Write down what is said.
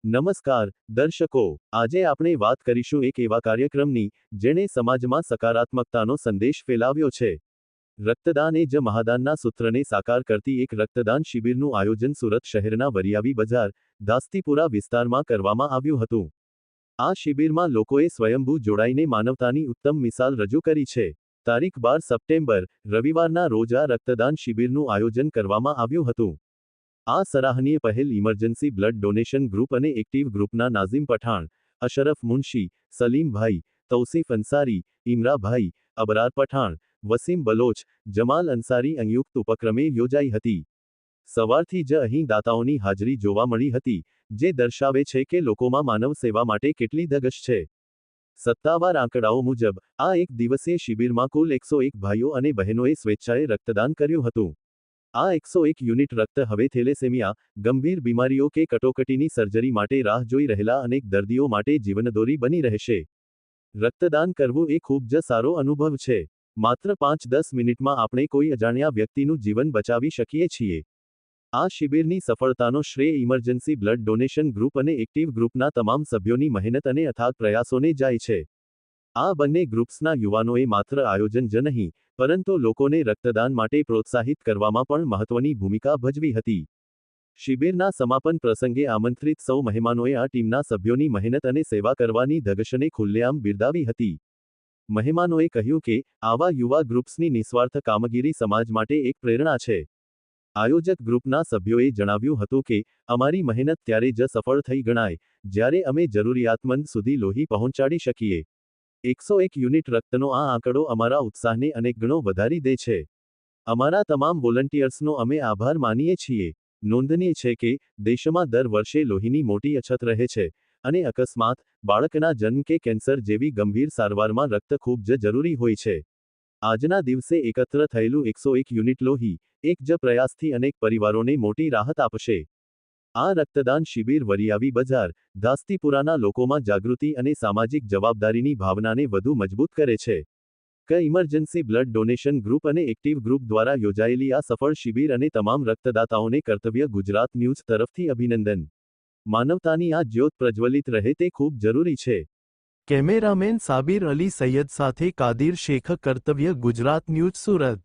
નમસ્કાર દર્શકો, આજે આપણે વાત કરીશું એક એવા કાર્યક્રમની જેણે સમાજમાં સકારાત્મકતાનો સંદેશ ફેલાવ્યો છે। રક્તદાન એ જ મહાદાનના સૂત્રને સાકાર કરતી એક રક્તદાન શિબિરનું આયોજન સુરત શહેરના વરિયાવી બજાર, દાસ્તીપુરા વિસ્તારમાં કરવામાં આવ્યું હતું। આ શિબિરમાં લોકોએ સ્વયંભૂ જોડાઈને માનવતાની ઉત્તમ મિસાલ રજૂ કરી છે। તારીખ 12 સપ્ટેમ્બર, રવિવારના રોજ આ રક્તદાન શિબિરનું આયોજન કરવામાં આવ્યું હતું। આ સરાહનીય પહેલ ઇમરજન્સી બ્લડ ડોનેશન ગ્રુપ અને એક્ટિવ ગ્રુપના નાઝિમ પઠાણ, અશરફ મુનશી, સલીમભાઈ, તૌસીફ અંસારી, ઇમરાભાઈ, અબરાર પઠાણ, વસીમ બલોચ, જમાલ અંસારી સંયુક્ત ઉપક્રમે યોજાઈ હતી। સવારથી જ અહીં દાતાઓની હાજરી જોવા મળી હતી, જે દર્શાવે છે કે લોકોમાં માનવ સેવા માટે કેટલી ધગશ છે। સત્તાવાર આંકડાઓ મુજબ, આ એક દિવસીય શિબિરમાં કુલ 101 ભાઈઓ અને બહેનોએ સ્વેચ્છાએ રક્તદાન કર્યું હતું। આ 101 યુનિટ રક્ત હવે થેલેસેમિયા, ગંભીર બીમારીઓ કે કટોકટીની સર્જરી માટે રાહ જોઈ રહેલા અનેક દર્દીઓ માટે જીવનદોરી બની રહેશે। રક્તદાન કરવું એ ખૂબ જ સારો અનુભવ છે। માત્ર 5-10 મિનિટમાં આપણે કોઈ અજાણ્યા વ્યક્તિનું જીવન બચાવી શકીએ છીએ। આ શિબિરની સફળતાનો શ્રેય ઇમરજન્સી બ્લડ ડોનેશન ગ્રુપ અને એક્ટિવ ગ્રુપના તમામ સભ્યોની મહેનત અને અથાગ પ્રયાસોને જાય છે। આ બંને ગ્રુપ્સના યુવાનોએ માત્ર આયોજન જ નહીં, પરંતુ લોકોને રક્તદાન માટે પ્રોત્સાહિત કરવામાં પણ મહત્વની ભૂમિકા ભજવી હતી। શિબિરના સમાપન પ્રસંગે આમંત્રિત સૌ મહેમાનોએ આ ટીમના સભ્યોની મહેનત અને સેવા કરવાની ધગશને ખુલ્લેઆમ બિરદાવી હતી। મહેમાનોએ કહ્યું કે, આવા યુવા ગ્રુપ્સની નિસ્વાર્થ કામગીરી સમાજ માટે એક પ્રેરણા છે। આયોજક ગ્રુપના સભ્યોએ જણાવ્યું હતું કે, અમારી મહેનત ત્યારે જ સફળ થઈ ગણાય, જ્યારે અમે જરૂરિયાતમંદ સુધી લોહી પહોંચાડી શકીએ। 101 યુનિટ રક્તનો આ આંકડો અમારા ઉત્સાહને અનેક ગણો વધારી દે છે। અમારા તમામ વોલન્ટિયર્સનો અમે આભાર માનીએ છીએ। નોંધનીય છે કે, દેશમાં દર વર્ષે લોહીની મોટી અછત રહે છે, અને અકસ્માત, બાળકના જન્મ કે કેન્સર જેવી ગંભીર સારવારમાં રક્ત ખૂબ જ જરૂરી હોય છે। આજના દિવસે એકત્ર થયેલું 101 યુનિટ લોહી, એક જ પ્રયાસથી અનેક પરિવારોને મોટી રાહત આપશે। આ રક્તદાન શિબિર વરિયાવી બજાર, દાસ્તીપુરાના લોકોમાં જાગૃતિ અને સામાજિક જવાબદારીની ભાવનાને વધુ મજબૂત કરે છે। ઇમરજન્સી બ્લડ ડોનેશન ગ્રુપ અને એક્ટિવ ગ્રુપ દ્વારા યોજાયેલી આ સફળ શિબિર અને તમામ રક્તદાતાઓને કર્તવ્ય ગુજરાત ન્યૂઝ તરફથી અભિનંદન। માનવતાની આ જ્યોત પ્રજ્વલિત રહે તે ખૂબ જરૂરી છે। કેમેરામેન સાબિર અલી સૈયદ સાથે કાદિર શેખ, કર્તવ્ય ગુજરાત ન્યૂઝ સુરત।